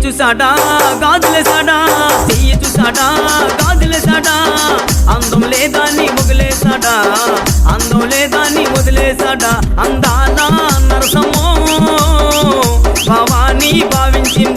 చూసాడా గాజులేసాడా, చెయ్యి చూసాడా గాజులేసాడా, అందం లేదాన్ని వదిలేసాడా, అందం లేదాన్ని వదిలేసాడా. అందాల నరసమ్మో భవానీ భావించిన